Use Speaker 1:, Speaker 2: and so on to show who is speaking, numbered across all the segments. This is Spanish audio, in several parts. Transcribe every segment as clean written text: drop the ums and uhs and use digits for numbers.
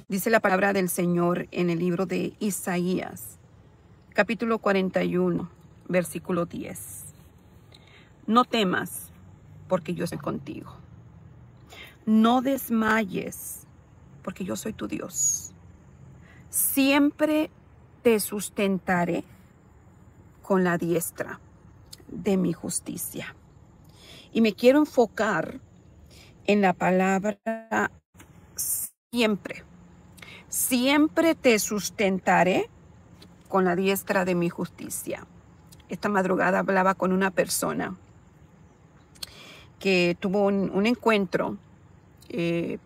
Speaker 1: Dice la palabra del Señor en el libro de Isaías, capítulo 41, versículo 10. No temas, porque yo estoy contigo. No desmayes, porque yo soy tu Dios. Siempre te sustentaré con la diestra de mi justicia. Y me quiero enfocar en la palabra siempre. Siempre te sustentaré con la diestra de mi justicia. Esta madrugada hablaba con una persona que tuvo un encuentro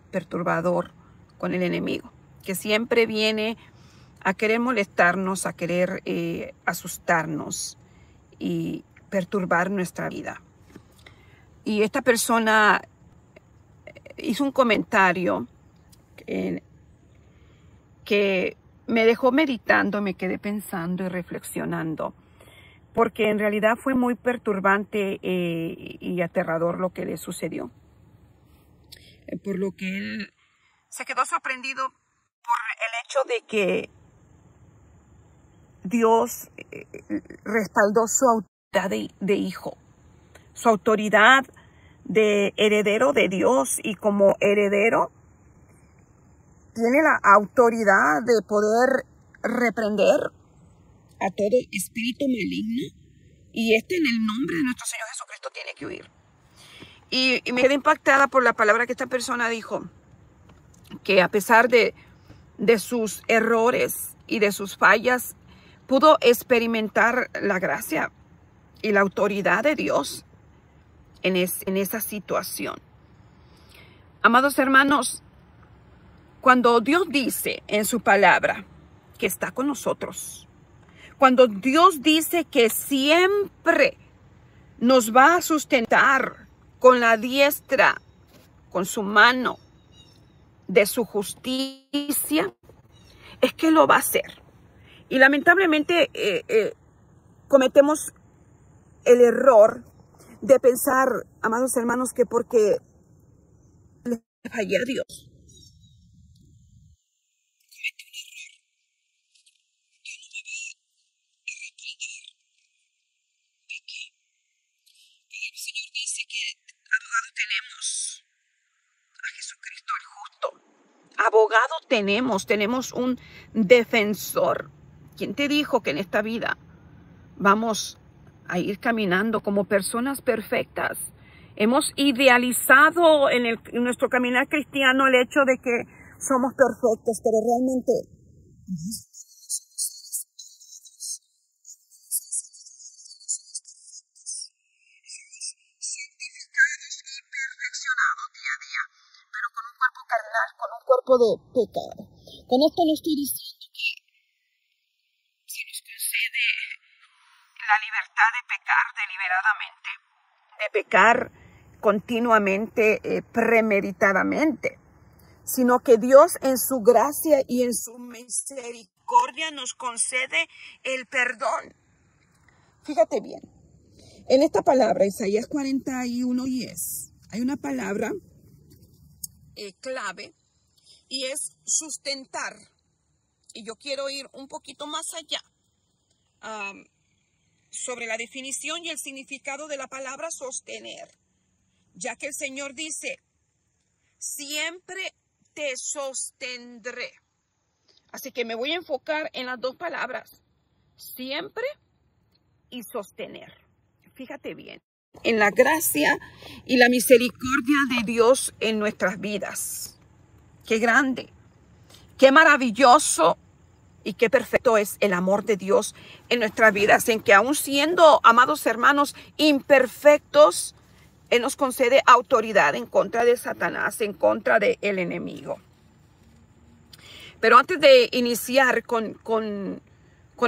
Speaker 1: perturbador con el enemigo, que siempre viene a querer molestarnos, a querer asustarnos y perturbar nuestra vida. Y esta persona hizo un comentario que me dejó meditando, me quedé pensando y reflexionando, porque en realidad fue muy perturbante y aterrador lo que le sucedió. Por lo que él se quedó sorprendido por el hecho de que Dios respaldó su autoridad de hijo, su autoridad de heredero de Dios, y como heredero tiene la autoridad de poder reprender a todo espíritu maligno, y en el nombre de nuestro Señor Jesucristo tiene que huir. Y me quedé impactada por la palabra que esta persona dijo, que a pesar de sus errores y de sus fallas, pudo experimentar la gracia y la autoridad de Dios en esa situación. Amados hermanos, cuando Dios dice en su palabra que está con nosotros, cuando Dios dice que siempre nos va a sustentar con la diestra, con su mano de su justicia, es que lo va a hacer. Y lamentablemente cometemos el error de pensar, amados hermanos, que porque le fallé a Dios, el Señor dice que abogado tenemos a Jesucristo el justo. Abogado tenemos un defensor. ¿Quién te dijo que en esta vida vamos a ir caminando como personas perfectas? Hemos idealizado en nuestro caminar cristiano el hecho de que somos perfectos, pero realmente con un cuerpo de pecado. Con esto no estoy diciendo que se nos concede la libertad de pecar deliberadamente, de pecar continuamente, premeditadamente, sino que Dios en su gracia y en su misericordia nos concede el perdón. Fíjate bien, en esta palabra, Isaías 41:10, hay una palabra clave, y es sustentar. Y yo quiero ir un poquito más allá sobre la definición y el significado de la palabra sostener, ya que el Señor dice, siempre te sostendré. Así que me voy a enfocar en las dos palabras, siempre y sostener. Fíjate bien, en la gracia y la misericordia de Dios en nuestras vidas. Qué grande, qué maravilloso y qué perfecto es el amor de Dios en nuestras vidas, en que aún siendo, amados hermanos, imperfectos, Él nos concede autoridad en contra de Satanás, en contra del enemigo. Pero antes de iniciar con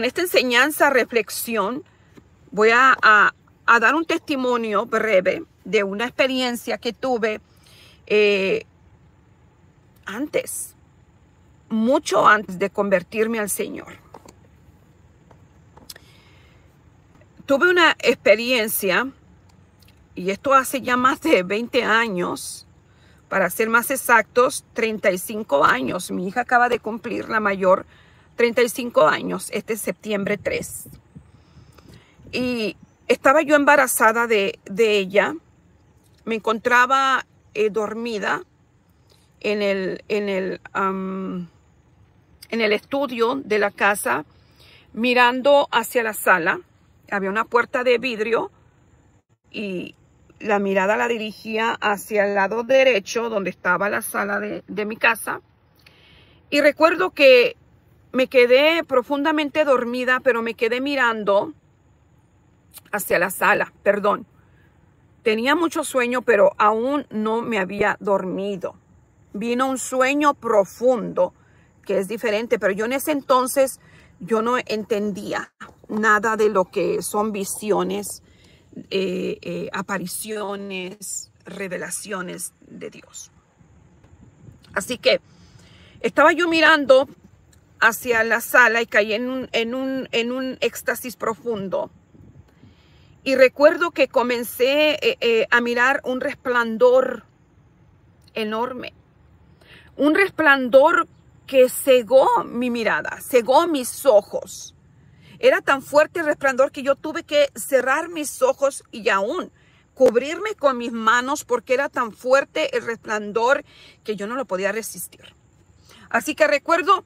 Speaker 1: esta enseñanza, reflexión, voy a dar un testimonio breve de una experiencia que tuve mucho antes de convertirme al Señor. Tuve una experiencia, y esto hace ya más de 20 años, Para ser más exactos, 35 años. Mi hija acaba de cumplir, la mayor, 35 años, este septiembre 3. Y estaba yo embarazada de ella. Me encontraba dormida en el estudio de la casa, mirando hacia la sala. Había una puerta de vidrio y la mirada la dirigía hacia el lado derecho, donde estaba la sala de mi casa. Y recuerdo que me quedé profundamente dormida, pero me quedé mirando hacia la sala, perdón. Tenía mucho sueño, pero aún no me había dormido. Vino un sueño profundo, que es diferente, pero yo en ese entonces yo no entendía nada de lo que son visiones, apariciones, revelaciones de Dios. Así que estaba yo mirando hacia la sala y caí en un éxtasis profundo. Y recuerdo que comencé a mirar un resplandor enorme. Un resplandor que cegó mi mirada, cegó mis ojos. Era tan fuerte el resplandor que yo tuve que cerrar mis ojos y aún cubrirme con mis manos porque era tan fuerte el resplandor que yo no lo podía resistir. Así que recuerdo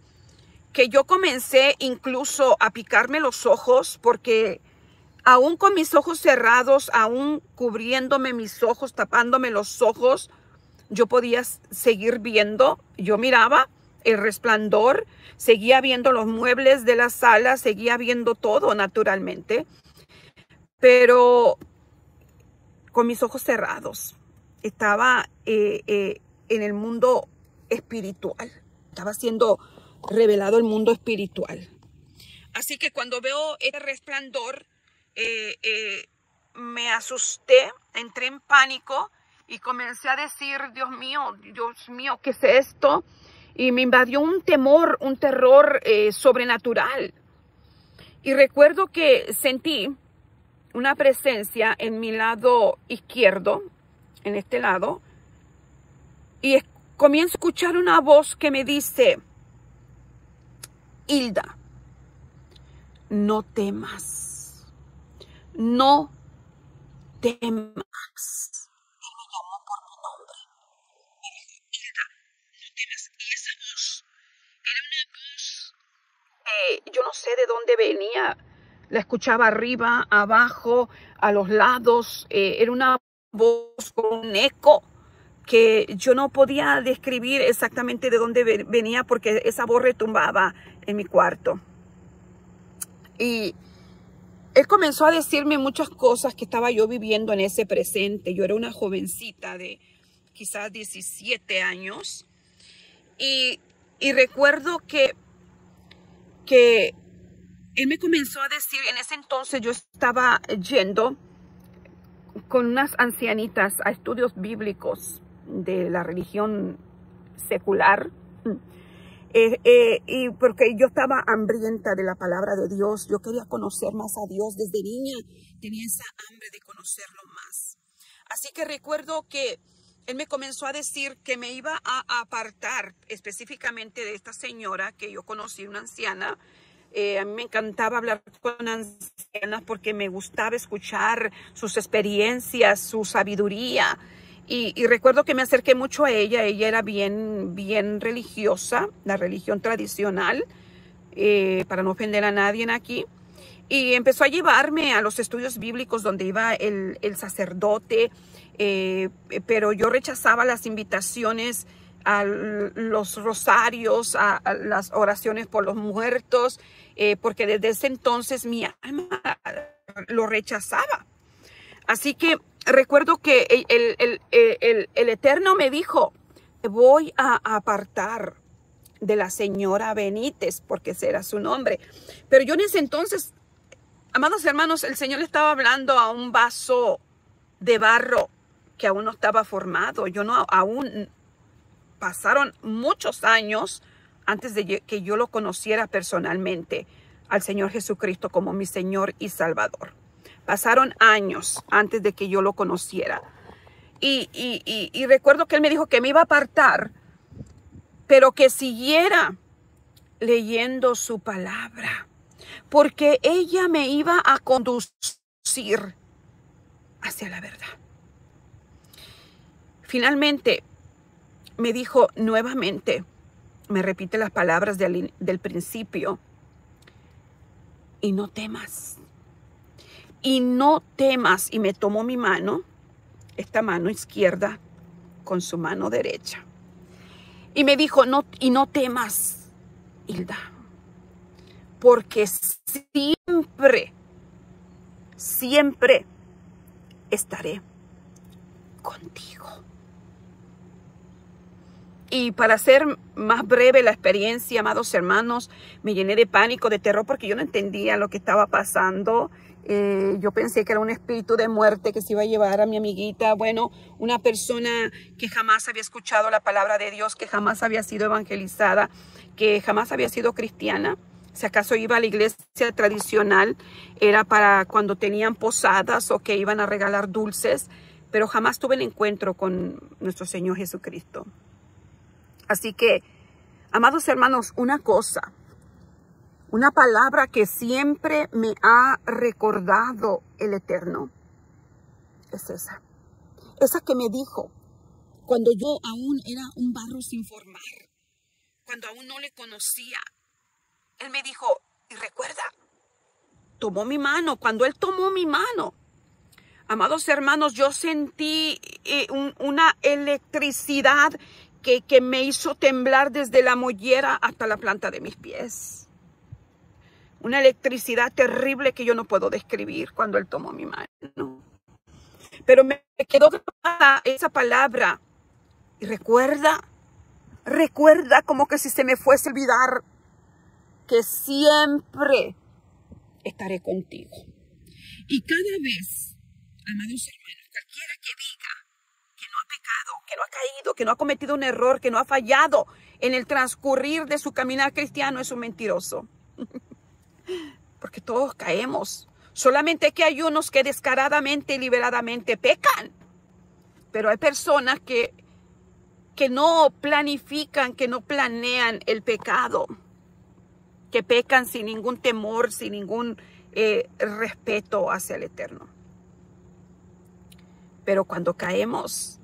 Speaker 1: que yo comencé incluso a picarme los ojos porque aún con mis ojos cerrados, aún cubriéndome mis ojos, tapándome los ojos, yo podía seguir viendo. Yo miraba el resplandor, seguía viendo los muebles de la sala, seguía viendo todo naturalmente, pero con mis ojos cerrados. Estaba en el mundo espiritual, estaba siendo revelado el mundo espiritual. Así que cuando veo este resplandor, me asusté, entré en pánico y comencé a decir, Dios mío, ¿qué es esto? Y me invadió un temor, un terror sobrenatural. Y recuerdo que sentí una presencia en mi lado izquierdo, en este lado, y comienzo a escuchar una voz que me dice, Hilda, no temas, no temas. Yo no sé de dónde venía, la escuchaba arriba, abajo, a los lados, era una voz con un eco que yo no podía describir exactamente de dónde venía porque esa voz retumbaba en mi cuarto. Y él comenzó a decirme muchas cosas que estaba yo viviendo en ese presente. Yo era una jovencita de quizás 17 años y recuerdo que él me comenzó a decir, en ese entonces yo estaba yendo con unas ancianitas a estudios bíblicos de la religión secular, y porque yo estaba hambrienta de la palabra de Dios, yo quería conocer más a Dios, desde niña tenía esa hambre de conocerlo más. Así que recuerdo que él me comenzó a decir que me iba a apartar específicamente de esta señora que yo conocí, una anciana. A mí me encantaba hablar con ancianas porque me gustaba escuchar sus experiencias, su sabiduría. Y recuerdo que me acerqué mucho a ella. Ella era bien religiosa, la religión tradicional, para no ofender a nadie aquí. Y empezó a llevarme a los estudios bíblicos donde iba el sacerdote, pero yo rechazaba las invitaciones a los rosarios, a las oraciones por los muertos, porque desde ese entonces mi alma lo rechazaba. Así que recuerdo que el Eterno me dijo, te voy a apartar de la señora Benítez, porque ese era su nombre. Pero yo en ese entonces, amados hermanos, el Señor le estaba hablando a un vaso de barro que aún no estaba formado. Aún pasaron muchos años antes de que yo lo conociera personalmente al Señor Jesucristo como mi Señor y Salvador. Pasaron años antes de que yo lo conociera. y recuerdo que él me dijo que me iba a apartar, pero que siguiera leyendo su palabra, porque ella me iba a conducir hacia la verdad. Finalmente me dijo nuevamente, me repite las palabras del principio, y no temas, y no temas, y me tomó mi mano, esta mano izquierda, con su mano derecha, y me dijo, no temas, Hilda, porque siempre estaré contigo. Y para hacer más breve la experiencia, amados hermanos, me llené de pánico, de terror, porque yo no entendía lo que estaba pasando. Yo pensé que era un espíritu de muerte que se iba a llevar a mi amiguita. Bueno, una persona que jamás había escuchado la palabra de Dios, que jamás había sido evangelizada, que jamás había sido cristiana. Si acaso iba a la iglesia tradicional, era para cuando tenían posadas o que iban a regalar dulces, pero jamás tuve el encuentro con nuestro Señor Jesucristo. Así que, amados hermanos, una cosa, una palabra que siempre me ha recordado el Eterno, es esa. Esa que me dijo cuando yo aún era un barro sin formar, cuando aún no le conocía. Él me dijo, y recuerda, tomó mi mano. Cuando él tomó mi mano, amados hermanos, yo sentí una electricidad que me hizo temblar desde la mollera hasta la planta de mis pies. Una electricidad terrible que yo no puedo describir cuando él tomó mi mano. Pero me quedó grabada esa palabra. Y recuerda como que si se me fuese a olvidar, que siempre estaré contigo. Y cada vez, amados hermanos, cualquiera que diga que no ha pecado, que no ha caído, que no ha cometido un error, que no ha fallado en el transcurrir de su caminar cristiano, es un mentiroso. Porque todos caemos. Solamente que hay unos que descaradamente y liberadamente pecan. Pero hay personas que no planifican, que no planean el pecado. Que pecan sin ningún temor, sin ningún respeto hacia el Eterno. Pero cuando caemos,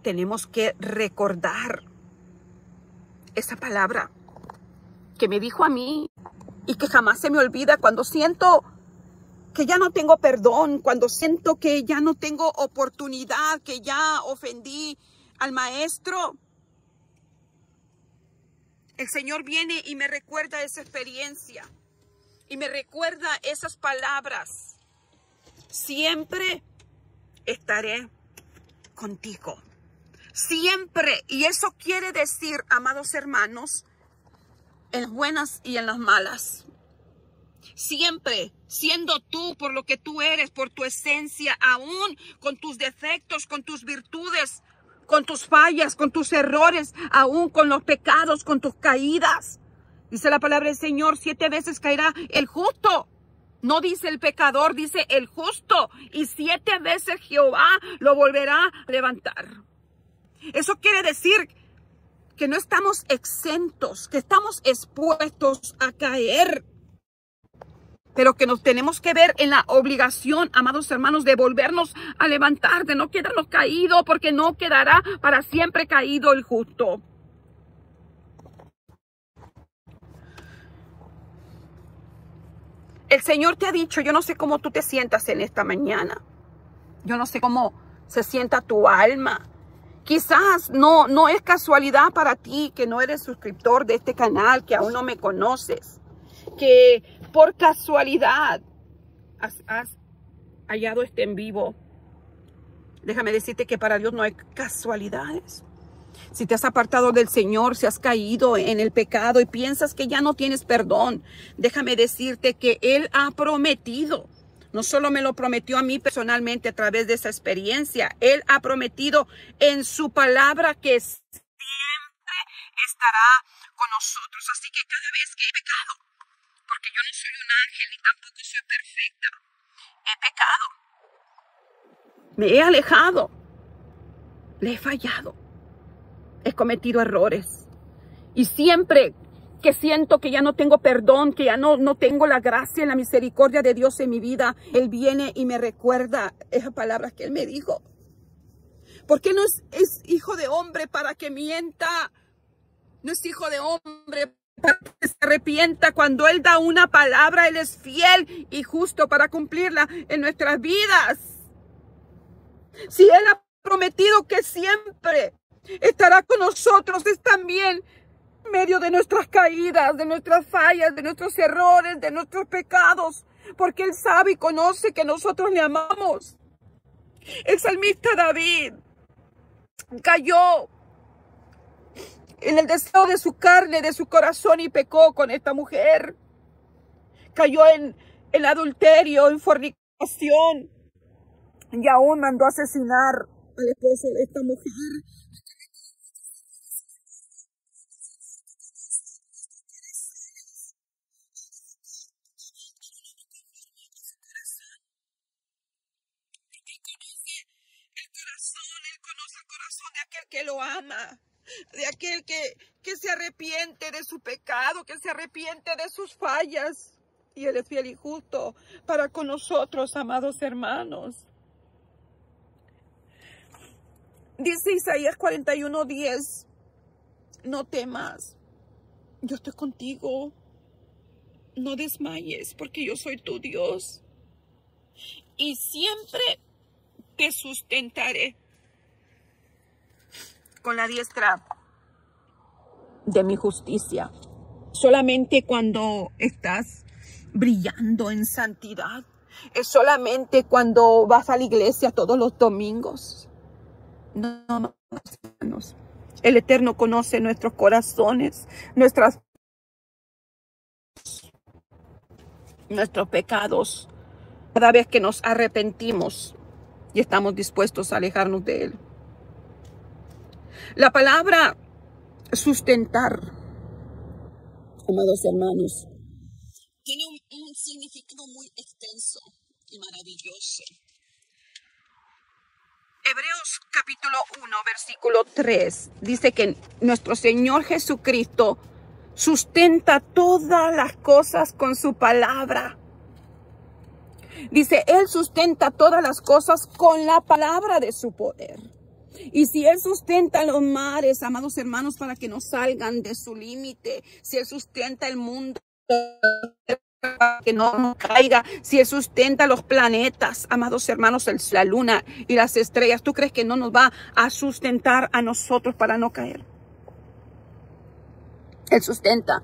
Speaker 1: tenemos que recordar esa palabra que me dijo a mí y que jamás se me olvida cuando siento que ya no tengo perdón, cuando siento que ya no tengo oportunidad, que ya ofendí al maestro. El Señor viene y me recuerda esa experiencia y me recuerda esas palabras. Siempre estaré contigo. Siempre. Y eso quiere decir, amados hermanos, en las buenas y en las malas. Siempre, siendo tú por lo que tú eres, por tu esencia, aún con tus defectos, con tus virtudes, con tus fallas, con tus errores, aún con los pecados, con tus caídas. Dice la palabra del Señor, 7 veces caerá el justo. No dice el pecador, dice el justo. Y 7 veces Jehová lo volverá a levantar. Eso quiere decir que no estamos exentos, que estamos expuestos a caer. Pero que nos tenemos que ver en la obligación, amados hermanos, de volvernos a levantar, de no quedarnos caídos, porque no quedará para siempre caído el justo. El Señor te ha dicho, yo no sé cómo tú te sientas en esta mañana. Yo no sé cómo se sienta tu alma. Quizás no es casualidad para ti que no eres suscriptor de este canal, que aún no me conoces, que por casualidad has hallado este en vivo. Déjame decirte que para Dios no hay casualidades. Si te has apartado del Señor, si has caído en el pecado y piensas que ya no tienes perdón, déjame decirte que Él ha prometido. No solo me lo prometió a mí personalmente a través de esa experiencia, Él ha prometido en su palabra que siempre estará con nosotros. Así que cada vez que he pecado, porque yo no soy un ángel ni tampoco soy perfecta, he pecado, me he alejado, Le he fallado. He cometido errores. Y siempre que siento que ya no tengo perdón, que ya no tengo la gracia y la misericordia de Dios en mi vida, Él viene y me recuerda esas palabras que Él me dijo. Porque no es hijo de hombre para que mienta. No es hijo de hombre para que se arrepienta. Cuando Él da una palabra, Él es fiel y justo para cumplirla en nuestras vidas. Si Él ha prometido que siempre estará con nosotros, es también en medio de nuestras caídas, de nuestras fallas, de nuestros errores, de nuestros pecados, porque Él sabe y conoce que nosotros le amamos. El salmista David cayó en el deseo de su carne, de su corazón, y pecó con esta mujer. Cayó en adulterio, en fornicación, y aún mandó asesinar al esposo de esta mujer. Él conoce el corazón de aquel que lo ama, de aquel que se arrepiente de su pecado, que se arrepiente de sus fallas. Y Él es fiel y justo para con nosotros, amados hermanos. Dice Isaías 41:10, no temas, yo estoy contigo, no desmayes, porque yo soy tu Dios y siempre te sustentaré con la diestra de mi justicia. Solamente cuando estás brillando en santidad, es solamente cuando vas a la iglesia todos los domingos. No, hermanos. El Eterno conoce nuestros corazones, nuestros pecados. Cada vez que nos arrepentimos y estamos dispuestos a alejarnos de Él. La palabra sustentar, amados hermanos, tiene un significado muy extenso y maravilloso. Hebreos capítulo 1, versículo 3, dice que nuestro Señor Jesucristo sustenta todas las cosas con su palabra. Dice, Él sustenta todas las cosas con la palabra de su poder. Y si Él sustenta los mares, amados hermanos, para que no salgan de su límite, si Él sustenta el mundo para que no caiga, si Él sustenta los planetas, amados hermanos, la luna y las estrellas, ¿tú crees que no nos va a sustentar a nosotros para no caer? Él sustenta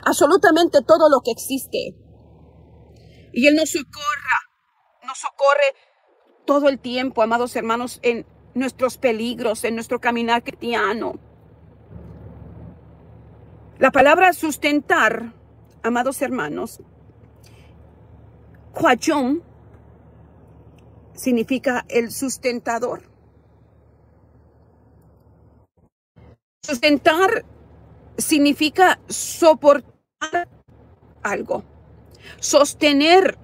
Speaker 1: absolutamente todo lo que existe. Y Él nos socorre todo el tiempo, amados hermanos, en nuestros peligros, en nuestro caminar cristiano. La palabra sustentar, amados hermanos, Quayom, significa el sustentador. Sustentar significa soportar algo, sostener,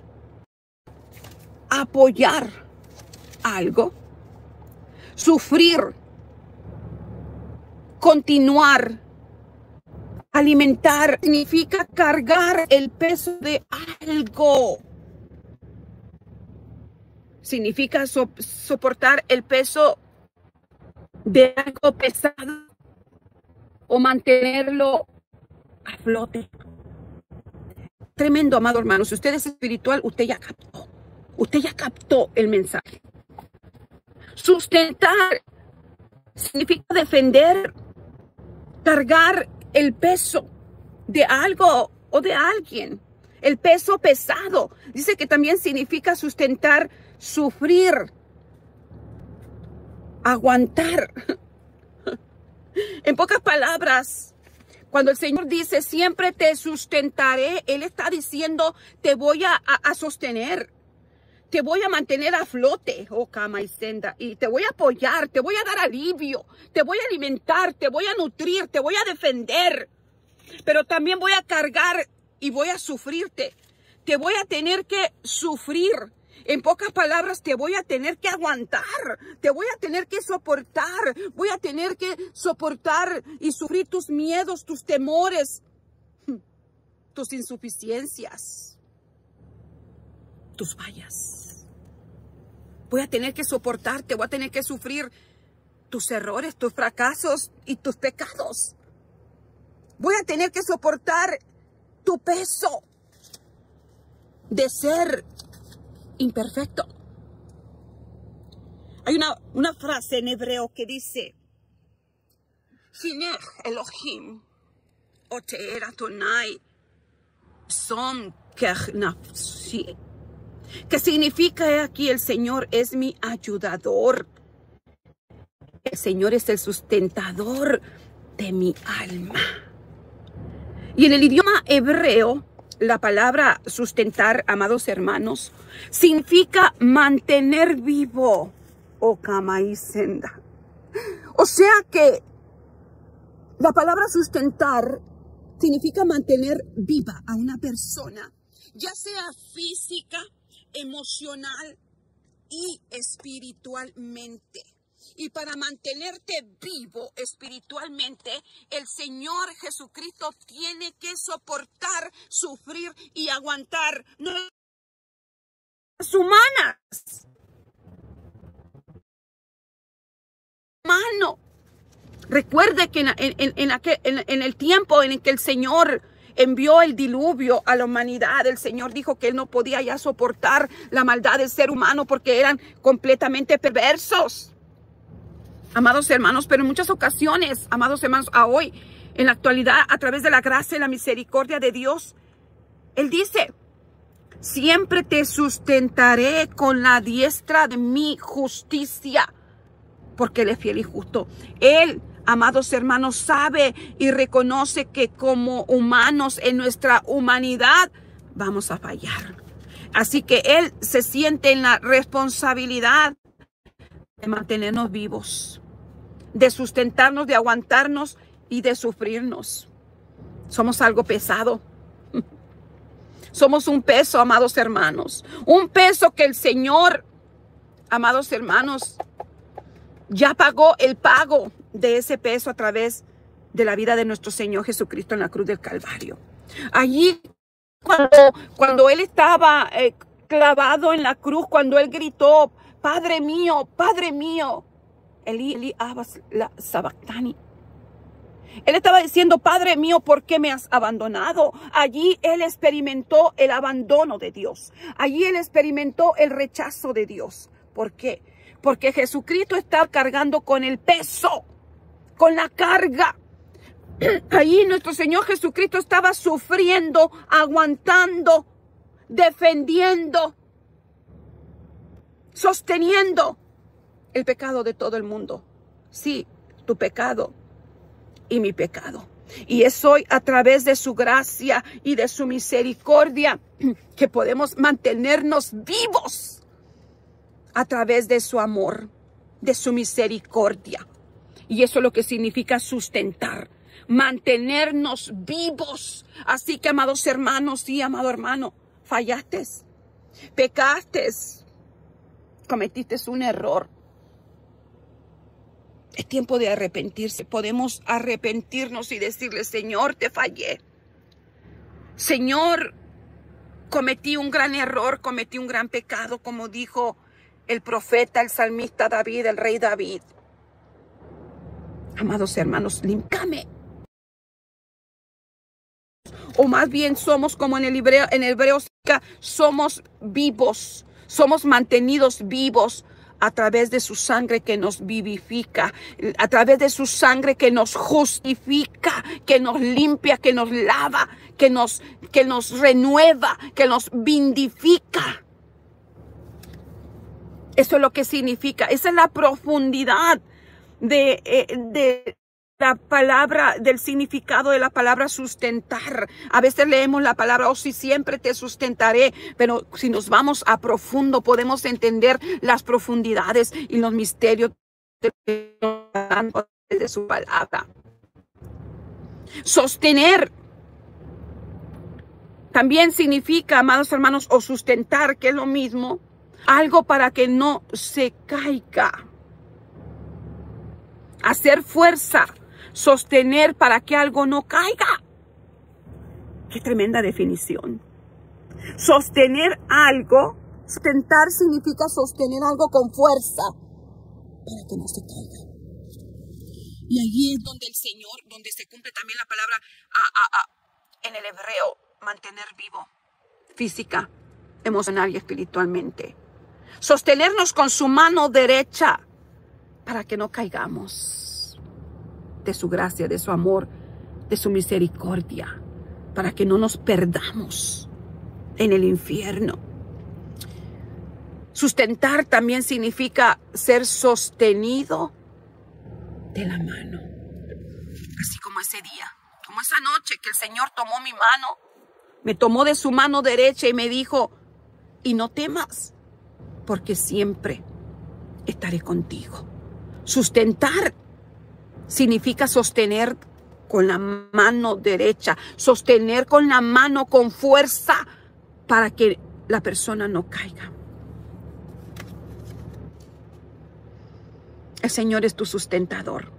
Speaker 1: apoyar algo, sufrir, continuar, alimentar, significa cargar el peso de algo. Significa soportar el peso de algo pesado o mantenerlo a flote. Tremendo, amado hermano. Si usted es espiritual, usted ya captó el mensaje. Sustentar significa defender, cargar el peso de algo o de alguien. El peso pesado. Dice que también significa sustentar, sufrir, aguantar. En pocas palabras, cuando el Señor dice, siempre te sustentaré, Él está diciendo, te voy a sostener. Te voy a mantener a flote, oh cama y senda, y te voy a apoyar, te voy a dar alivio, te voy a alimentar, te voy a nutrir, te voy a defender. Pero también voy a cargar y voy a sufrirte. Te voy a tener que sufrir. En pocas palabras, te voy a tener que aguantar, te voy a tener que soportar, voy a tener que soportar y sufrir tus miedos, tus temores, tus insuficiencias, tus fallas. Voy a tener que soportarte, voy a tener que sufrir tus errores, tus fracasos y tus pecados. Voy a tener que soportar tu peso de ser imperfecto. Hay una frase en hebreo que dice, Hinech Elohim oteer Adonai som kech nafshi, que significa aquí: el Señor es mi ayudador, el Señor es el sustentador de mi alma. Y en el idioma hebreo, la palabra sustentar, amados hermanos, significa mantener vivo, o kamaisenda. O sea que la palabra sustentar significa mantener viva a una persona, ya sea física, emocional y espiritualmente. Y para mantenerte vivo espiritualmente, el Señor Jesucristo tiene que soportar, sufrir y aguantar nuestras humanas. Humano. Recuerde que en el tiempo en el que el Señor envió el diluvio a la humanidad, el Señor dijo que Él no podía ya soportar la maldad del ser humano porque eran completamente perversos. Amados hermanos, pero en muchas ocasiones, amados hermanos, a hoy, en la actualidad, a través de la gracia y la misericordia de Dios, Él dice, siempre te sustentaré con la diestra de mi justicia, porque Él es fiel y justo. Él, amados hermanos, sabe y reconoce que como humanos, en nuestra humanidad, vamos a fallar. Así que Él se siente en la responsabilidad de mantenernos vivos, de sustentarnos, de aguantarnos y de sufrirnos. Somos algo pesado. Somos un peso, amados hermanos. Un peso que el Señor, amados hermanos, ya pagó el pago de ese peso a través de la vida de nuestro Señor Jesucristo en la cruz del Calvario. Allí, cuando Él estaba clavado en la cruz, cuando Él gritó, Padre mío, Eli, Eli, abas la sabactani. Él estaba diciendo, Padre mío, ¿por qué me has abandonado? Allí Él experimentó el abandono de Dios. Allí Él experimentó el rechazo de Dios. ¿Por qué? Porque Jesucristo estaba cargando con el peso, con la carga. Allí nuestro Señor Jesucristo estaba sufriendo, aguantando, defendiendo, sosteniendo el pecado de todo el mundo. Sí, tu pecado y mi pecado. Y es hoy a través de su gracia y de su misericordia que podemos mantenernos vivos a través de su amor, de su misericordia. Y eso es lo que significa sustentar, mantenernos vivos. Así que, amados hermanos y amado hermano, fallaste, pecaste, cometiste un error. Es tiempo de arrepentirse. Podemos arrepentirnos y decirle, Señor, te fallé. Señor, cometí un gran error, cometí un gran pecado, como dijo el profeta, el salmista David, el rey David. Amados hermanos, límpiame. O más bien somos como en el hebreo, somos vivos, somos mantenidos vivos a través de su sangre que nos vivifica, a través de su sangre que nos justifica, que nos limpia, que nos lava, que nos renueva, que nos vindifica. Eso es lo que significa. Esa es la profundidad de la palabra, del significado de la palabra sustentar. A veces leemos la palabra, oh sí, siempre te sustentaré, pero si nos vamos a profundo podemos entender las profundidades y los misterios de su palabra. Sostener también significa, amados hermanos, o sustentar, que es lo mismo, algo para que no se caiga. Hacer fuerza, sostener para que algo no caiga. Qué tremenda definición. Sostener algo, sustentar significa sostener algo con fuerza para que no se caiga. Y allí es donde el Señor, donde se cumple también la palabra en el hebreo, mantener vivo, física, emocional y espiritualmente. Sostenernos con su mano derecha para que no caigamos de su gracia, de su amor, de su misericordia, para que no nos perdamos en el infierno. Sustentar también significa ser sostenido de la mano. Así como ese día, como esa noche que el Señor tomó mi mano, me tomó de su mano derecha y me dijo, y no temas, porque siempre estaré contigo. Sustentar significa sostener con la mano derecha, sostener con la mano con fuerza para que la persona no caiga. El Señor es tu sustentador,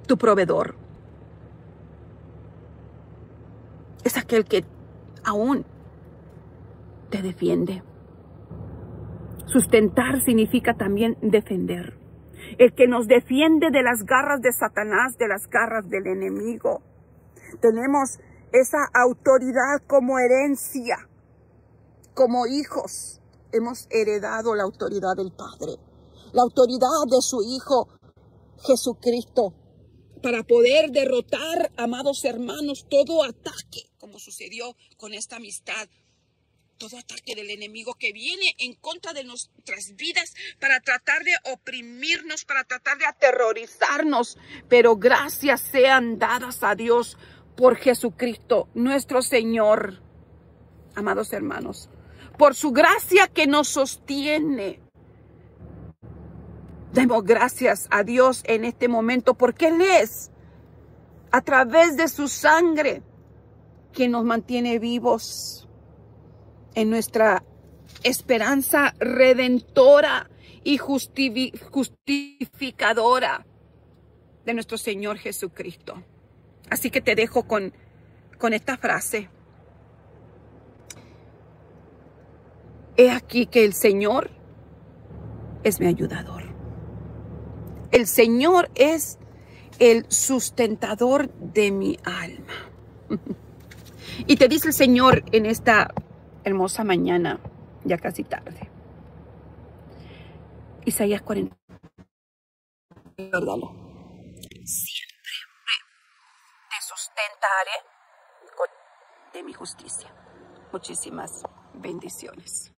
Speaker 1: tu proveedor. Es aquel que aún te defiende. Sustentar significa también defender. El que nos defiende de las garras de Satanás, de las garras del enemigo. Tenemos esa autoridad como herencia, como hijos. Hemos heredado la autoridad del Padre, la autoridad de su Hijo Jesucristo, para poder derrotar, amados hermanos, todo ataque, como sucedió con esta amistad. Todo ataque del enemigo que viene en contra de nuestras vidas para tratar de oprimirnos, para tratar de aterrorizarnos. Pero gracias sean dadas a Dios por Jesucristo, nuestro Señor. Amados hermanos, por su gracia que nos sostiene. Demos gracias a Dios en este momento porque Él es, a través de su sangre, quien nos mantiene vivos en nuestra esperanza redentora y justificadora de nuestro Señor Jesucristo. Así que te dejo con esta frase. He aquí que el Señor es mi ayudador. El Señor es el sustentador de mi alma. Y te dice el Señor en esta hermosa mañana, ya casi tarde. Isaías 40. Recuérdalo. Siempre te sustentaré con de mi justicia. Muchísimas bendiciones.